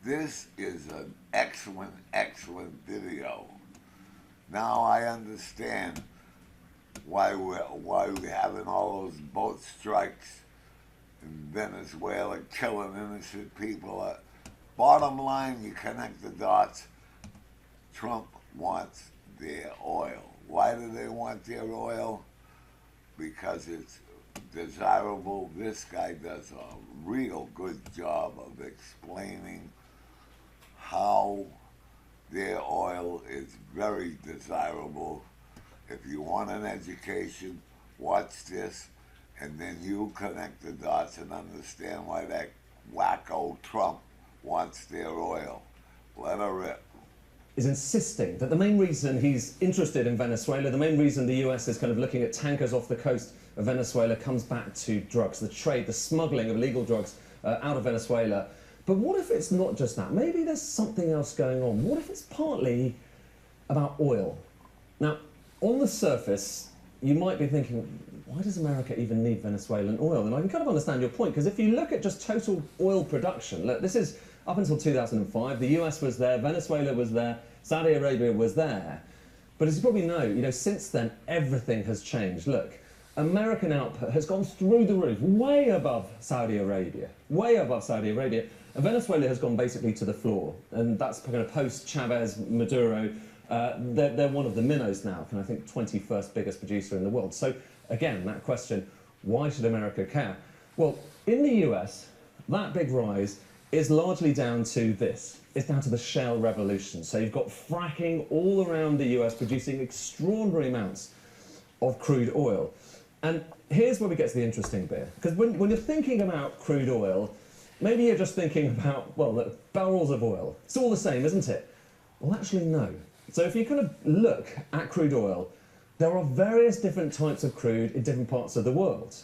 This is an excellent, excellent video. Now I understand why we're having all those boat strikes in Venezuela, killing innocent people. Bottom line, you connect the dots. Trump wants their oil. Why do they want their oil? Because it's desirable. This guy does a real good job of explaining how their oil is very desirable. If you want an education, watch this, and then you connect the dots and understand why that wacko Trump wants their oil. Let her rip. Is insisting that the main reason he's interested in Venezuela, the main reason the US is kind of looking at tankers off the coast of Venezuela comes back to drugs, the trade, the smuggling of illegal drugs out of Venezuela. But what if it's not just that? Maybe there's something else going on. What if it's partly about oil? Now, on the surface, you might be thinking, why does America even need Venezuelan oil? And I can kind of understand your point, because if you look at just total oil production, look, this is up until 2005, the US was there, Venezuela was there, Saudi Arabia was there. But as you probably know, since then, everything has changed. Look, American output has gone through the roof, way above Saudi Arabia, way above Saudi Arabia. And Venezuela has gone basically to the floor. And that's kind of post-Chavez, Maduro. They're one of the minnows now, and I think 21st biggest producer in the world. So again, that question, why should America care? Well, in the US, that big rise is largely down to this. It's down to the shale revolution. So you've got fracking all around the US producing extraordinary amounts of crude oil. And here's where we get to the interesting bit. Because when you're thinking about crude oil, maybe you're just thinking about, well, the barrels of oil. It's all the same, isn't it? Well, actually, no. So if you kind of look at crude oil, there are various different types of crude in different parts of the world.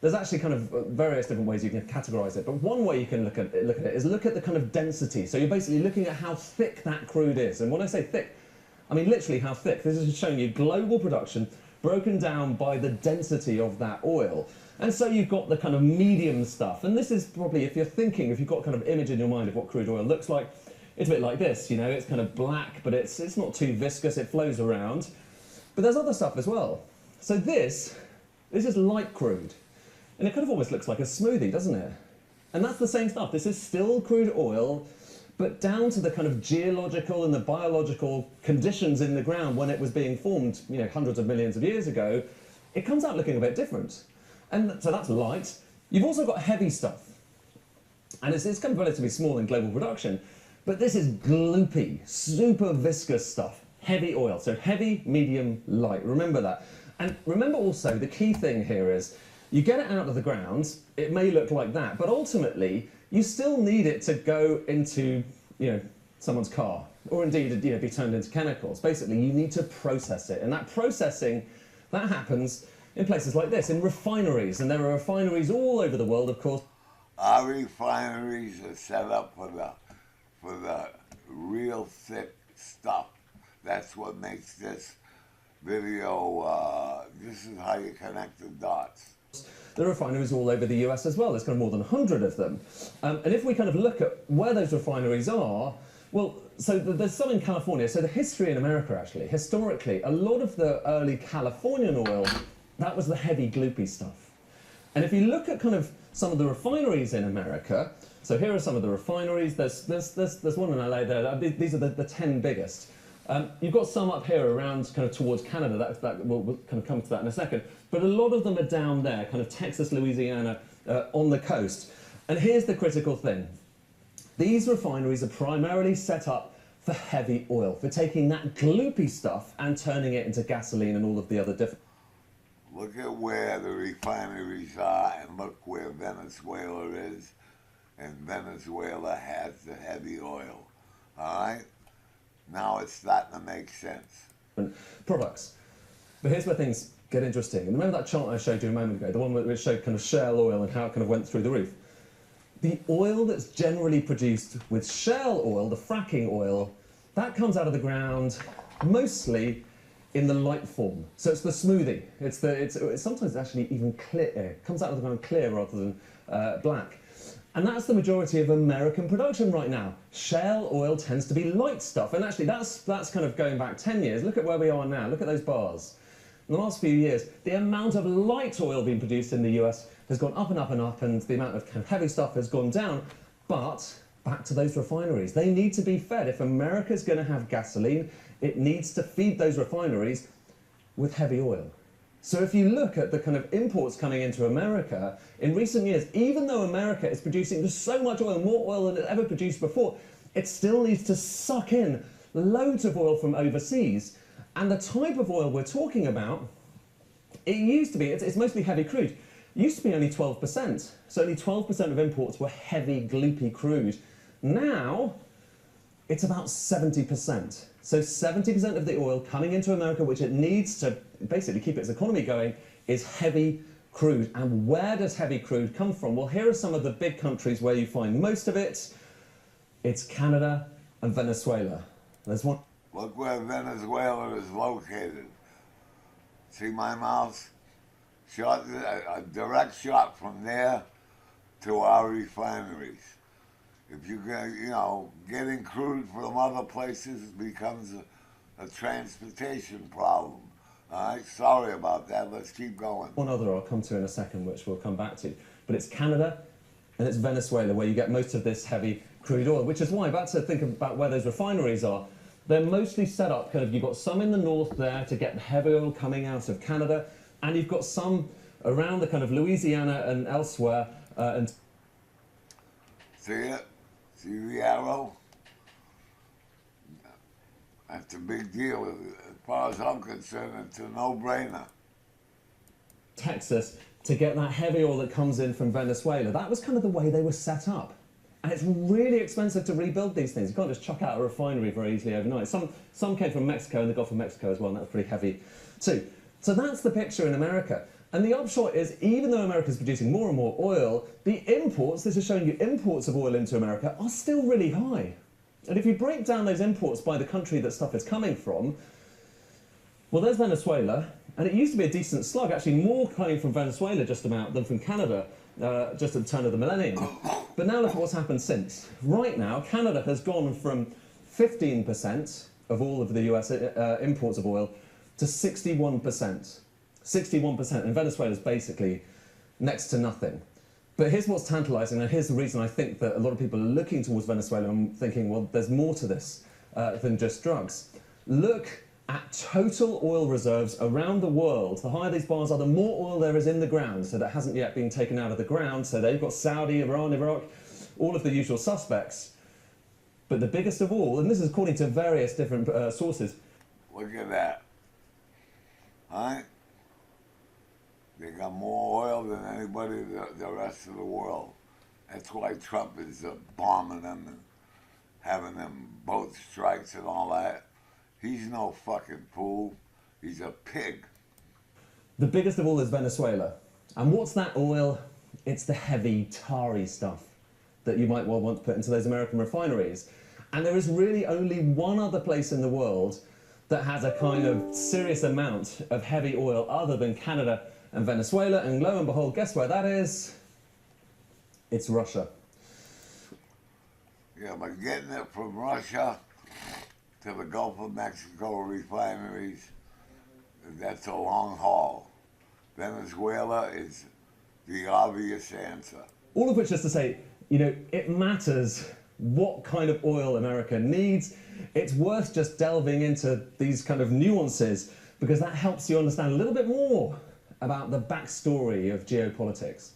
There's actually kind of various different ways you can categorize it, but one way you can look at it is look at the kind of density. So you're basically looking at how thick that crude is. And when I say thick, I mean literally how thick. This is showing you global production broken down by the density of that oil. And so you've got the kind of medium stuff. And this is probably, if you've got kind of image in your mind of what crude oil looks like, it's a bit like this, it's kind of black, but it's not too viscous, it flows around. But there's other stuff as well. So this is light crude. And it kind of almost looks like a smoothie, doesn't it? And that's the same stuff. This is still crude oil, but down to the kind of geological and the biological conditions in the ground when it was being formed, hundreds of millions of years ago, it comes out looking a bit different. And so that's light. You've also got heavy stuff. And it's kind of relatively small in global production, but this is gloopy, super viscous stuff. Heavy oil, so heavy, medium, light. Remember that. And remember also, the key thing here is, you get it out of the ground, it may look like that, but ultimately, you still need it to go into, someone's car, or indeed, be turned into chemicals. Basically, you need to process it, and that processing, that happens in places like this, in refineries, and there are refineries all over the world, of course. Our refineries are set up for the real thick stuff. That's what makes this video, this is how you connect the dots. There are refineries all over the US as well. There's kind of more than 100 of them. And if we kind of look at where those refineries are, well, so there's some in California. So the history in America, actually, historically, a lot of the early Californian oil, that was the heavy, gloopy stuff. And if you look at kind of some of the refineries in America, so here are some of the refineries. There's one in LA there. These are the 10 biggest. You've got some up here around kind of towards Canada, we'll kind of come to that in a second, but a lot of them are down there, kind of Texas, Louisiana, on the coast. And here's the critical thing. These refineries are primarily set up for heavy oil, for taking that gloopy stuff and turning it into gasoline and all of the other different... Look at where the refineries are and look where Venezuela is, and Venezuela has the heavy oil, all right? Now it's starting to make sense. Products. But here's where things get interesting. And remember that chart I showed you a moment ago, the one which showed kind of shale oil and how it kind of went through the roof? The oil that's generally produced with shale oil, the fracking oil, that comes out of the ground mostly in the light form. So it's the smoothie. It's sometimes actually even clear. It comes out of the ground clear rather than black. And that's the majority of American production right now. Shale oil tends to be light stuff. And actually, that's kind of going back 10 years. Look at where we are now. Look at those bars. In the last few years, the amount of light oil being produced in the US has gone up and up and up, and the amount of kind of heavy stuff has gone down. But back to those refineries. They need to be fed. If America's going to have gasoline, it needs to feed those refineries with heavy oil. So if you look at the kind of imports coming into America, in recent years, even though America is producing so much oil, more oil than it ever produced before, it still needs to suck in loads of oil from overseas. And the type of oil we're talking about, it used to be, it's mostly heavy crude. It used to be only 12%. So only 12% of imports were heavy, gloopy crude. Now, it's about 70%. So 70% of the oil coming into America, which it needs to basically keep its economy going, is heavy crude. And where does heavy crude come from? Well, here are some of the big countries where you find most of it. It's Canada and Venezuela. There's one. Look where Venezuela is located. See my mouse? Shot, a direct shot from there to our refineries. If you get, getting crude from other places becomes a transportation problem. All right, sorry about that. Let's keep going. One other I'll come to in a second, which we'll come back to. But it's Canada and it's Venezuela where you get most of this heavy crude oil, which is why, back to think about where those refineries are, they're mostly set up kind of, you've got some in the north there to get the heavy oil coming out of Canada, and you've got some around the kind of Louisiana and elsewhere. See it? See the arrow? That's a big deal. As far as I'm concerned, it's a no-brainer. Texas to get that heavy oil that comes in from Venezuela. That was kind of the way they were set up. And it's really expensive to rebuild these things. You can't just chuck out a refinery very easily overnight. Some came from Mexico and the Gulf of Mexico as well, and that was pretty heavy too. So that's the picture in America. And the upshot is, even though America's producing more and more oil, the imports, this is showing you imports of oil into America, are still really high. And if you break down those imports by the country that stuff is coming from, well, there's Venezuela, and it used to be a decent slug, actually more coming from Venezuela just about than from Canada, just at the turn of the millennium. But now look at what's happened since. Right now, Canada has gone from 15% of all of the US imports of oil to 61%. 61%, and Venezuela's basically next to nothing. But here's what's tantalizing, and here's the reason I think that a lot of people are looking towards Venezuela and thinking, well, there's more to this than just drugs. Look at total oil reserves around the world. The higher these bars are, the more oil there is in the ground, so that hasn't yet been taken out of the ground. So they've got Saudi, Iran, Iraq, all of the usual suspects. But the biggest of all, and this is according to various different sources. Look at that. All right? They got more oil than anybody the rest of the world. That's why Trump is bombing them and having them boat strikes and all that. He's no fucking fool. He's a pig. The biggest of all is Venezuela. And what's that oil? It's the heavy, tarry stuff that you might well want to put into those American refineries. And there is really only one other place in the world that has a kind of serious amount of heavy oil other than Canada and Venezuela, and lo and behold, guess where that is? It's Russia. Yeah, but getting it from Russia to the Gulf of Mexico refineries, that's a long haul. Venezuela is the obvious answer. All of which is to say, it matters what kind of oil America needs. It's worth just delving into these kind of nuances because that helps you understand a little bit more about the backstory of geopolitics.